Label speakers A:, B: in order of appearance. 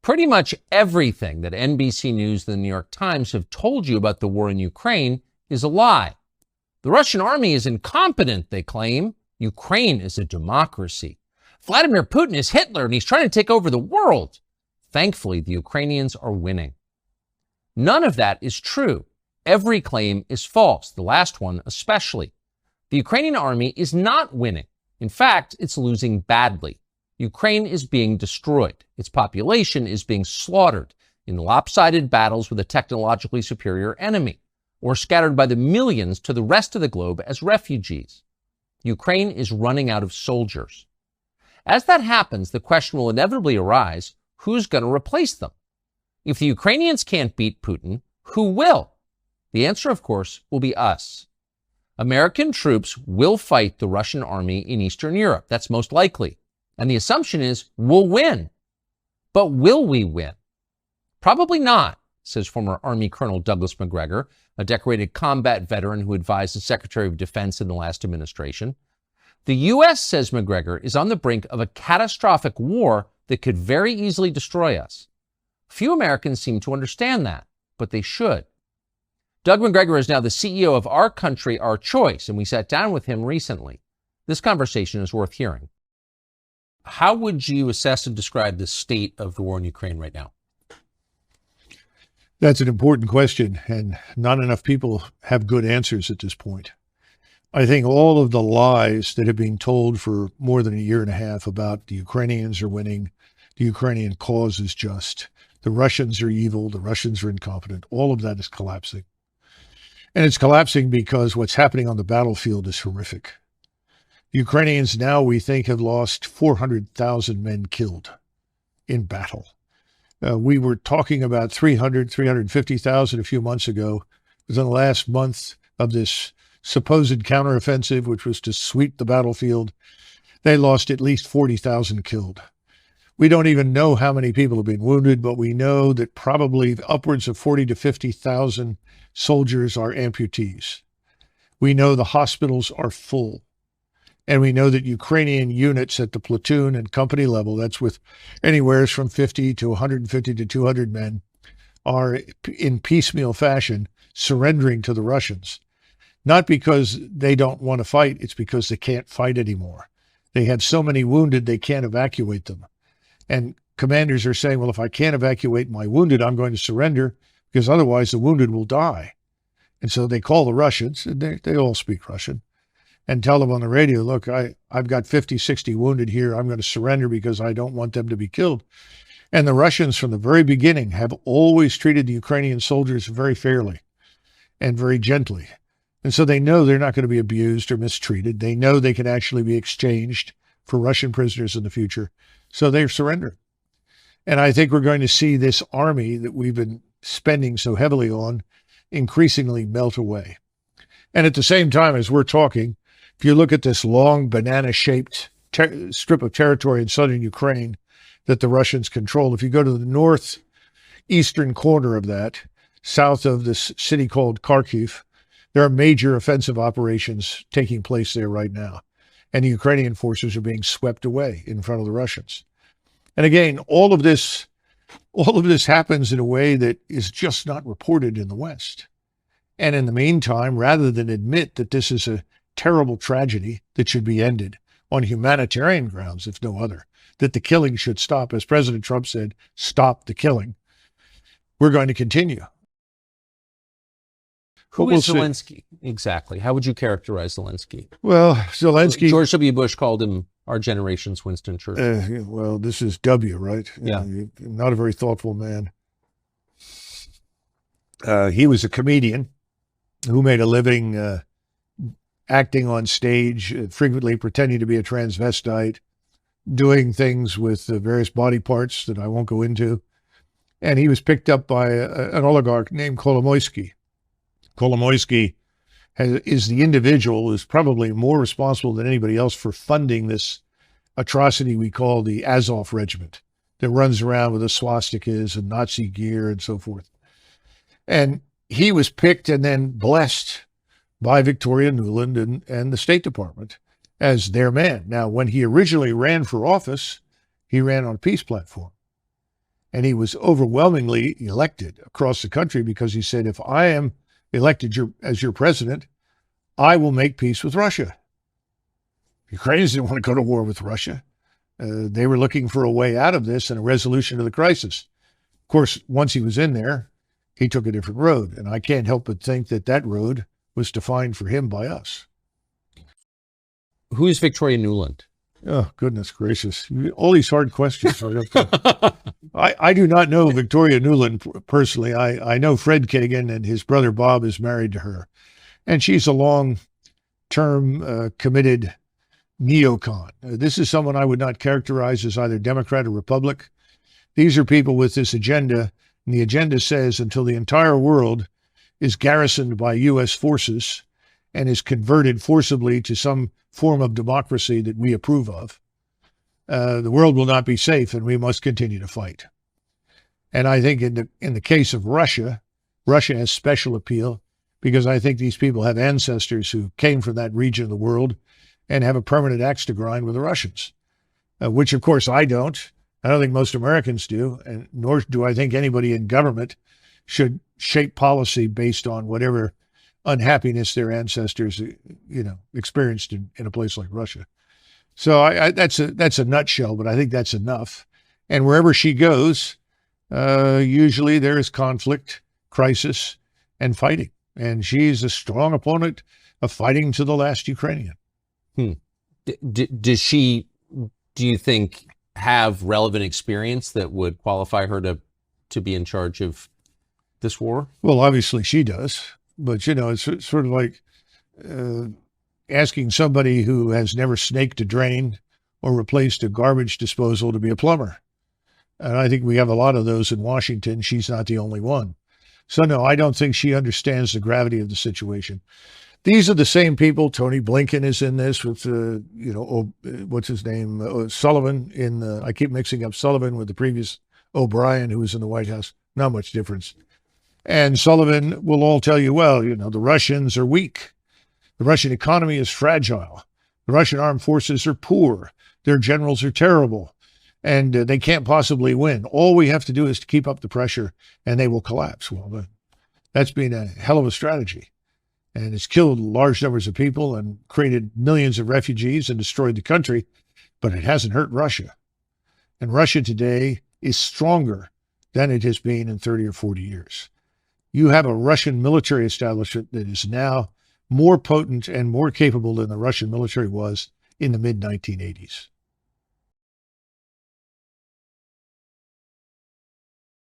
A: Pretty much everything that NBC News and the New York Times have told you about the war in Ukraine is a lie. The Russian army is incompetent, they claim. Ukraine is a democracy. Vladimir Putin is Hitler and he's trying to take over the world. Thankfully, the Ukrainians are winning. None of that is true. Every claim is false, the last one especially. The Ukrainian army is not winning. In fact, it's losing badly. Ukraine is being destroyed. Its population is being slaughtered in lopsided battles with a technologically superior enemy, or scattered by the millions to the rest of the globe as refugees. Ukraine is running out of soldiers. As that happens, the question will inevitably arise, who's going to replace them? If the Ukrainians can't beat Putin, who will? The answer, of course, will be us. American troops will fight the Russian army in Eastern Europe. That's most likely. And the assumption is we'll win. But will we win? Probably not, says former Army Colonel Douglas McGregor, a decorated combat veteran who advised the Secretary of Defense in the last administration. The U.S., says McGregor, is on the brink of a catastrophic war that could very easily destroy us. Few Americans seem to understand that, but they should. Doug McGregor is now the CEO of Our Country, Our Choice, and we sat down with him recently. This conversation is worth hearing. How would you assess and describe the state of the war in Ukraine right now?
B: That's an important question, and not enough people have good answers at this point. I think all of the lies that have been told for more than a year and a half about the Ukrainians are winning, the Ukrainian cause is just, the Russians are evil, the Russians are incompetent, all of that is collapsing. And it's collapsing because what's happening on the battlefield is horrific. The Ukrainians now, we think, have lost 400,000 men killed in battle. We were talking about 350,000 a few months ago. Within the last month of this supposed counteroffensive, which was to sweep the battlefield, they lost at least 40,000 killed. We don't even know how many people have been wounded, but we know that probably upwards of 40 to 50,000 soldiers are amputees. We know the hospitals are full. And we know that Ukrainian units at the platoon and company level, that's with anywhere from 50 to 150 to 200 men, are in piecemeal fashion surrendering to the Russians. Not because they don't want to fight, it's because they can't fight anymore. They have so many wounded, they can't evacuate them. And commanders are saying, well, if I can't evacuate my wounded, I'm going to surrender because otherwise the wounded will die. And so they call the Russians, and they all speak Russian, and tell them on the radio, look, I've got 50, 60 wounded here. I'm going to surrender because I don't want them to be killed. And the Russians from the very beginning have always treated the Ukrainian soldiers very fairly and very gently. And so they know they're not going to be abused or mistreated. They know they can actually be exchanged for Russian prisoners in the future. So they've surrendered. And I think we're going to see this army that we've been spending so heavily on increasingly melt away. And at the same time as we're talking, if you look at this long banana-shaped strip of territory in southern Ukraine that the Russians control, if you go to the northeastern corner of that, south of this city called Kharkiv, there are major offensive operations taking place there right now. And the Ukrainian forces are being swept away in front of the Russians. And again, all of this happens in a way that is just not reported in the West. And in the meantime, rather than admit that this is a terrible tragedy that should be ended on humanitarian grounds, if no other, that the killing should stop, as President Trump said, stop the killing, we're going to continue.
A: Who is Zelensky exactly? How would you characterize Zelensky?
B: Well, Zelensky...
A: George W. Bush called him our generation's Winston Churchill.
B: Well, this is W, right?
A: Yeah.
B: Not a very thoughtful man. He was a comedian who made a living acting on stage, frequently pretending to be a transvestite, doing things with various body parts that I won't go into. And he was picked up by an oligarch named Kolomoisky. Kolomoisky is the individual who's probably more responsible than anybody else for funding this atrocity we call the Azov Regiment that runs around with the swastikas and Nazi gear and so forth. And he was picked and then blessed by Victoria Nuland and the State Department as their man. Now, when he originally ran for office, he ran on a peace platform. And he was overwhelmingly elected across the country because he said, if I am elected as your president, I will make peace with Russia. Ukrainians didn't want to go to war with Russia. They were looking for a way out of this and a resolution to the crisis. Of course, once he was in there, he took a different road. And I can't help but think that that road was defined for him by us.
A: Who is Victoria Nuland?
B: Oh, goodness gracious. All these hard questions. I do not know Victoria Nuland personally. I know Fred Kagan, and his brother Bob is married to her. And she's a long-term committed neocon. This is someone I would not characterize as either Democrat or Republic. These are people with this agenda, and the agenda says until the entire world is garrisoned by U.S. forces and is converted forcibly to some form of democracy that we approve of, the world will not be safe, and we must continue to fight. And I think in the case of Russia, Russia has special appeal because I think these people have ancestors who came from that region of the world and have a permanent axe to grind with the Russians, which of course I don't. I don't think most Americans do, and nor do I think anybody in government should shape policy based on whatever unhappiness their ancestors, experienced in a place like Russia. So that's a nutshell, but I think that's enough. And wherever she goes, usually there is conflict, crisis, and fighting. And she's a strong opponent of fighting to the last Ukrainian.
A: Does she, do you think, have relevant experience that would qualify her to be in charge of this war?
B: Well, obviously she does. But, it's sort of like asking somebody who has never snaked a drain or replaced a garbage disposal to be a plumber. And I think we have a lot of those in Washington. She's not the only one. So, no, I don't think she understands the gravity of the situation. These are the same people. Tony Blinken is in this with, what's his name? Sullivan I keep mixing up Sullivan with the previous O'Brien, who was in the White House. Not much difference. And Sullivan will all tell you, well, the Russians are weak. The Russian economy is fragile. The Russian armed forces are poor. Their generals are terrible. And they can't possibly win. All we have to do is to keep up the pressure and they will collapse. Well, that's been a hell of a strategy. And it's killed large numbers of people and created millions of refugees and destroyed the country, but it hasn't hurt Russia. And Russia today is stronger than it has been in 30 or 40 years. You have a Russian military establishment that is now more potent and more capable than the Russian military was in the mid-1980s.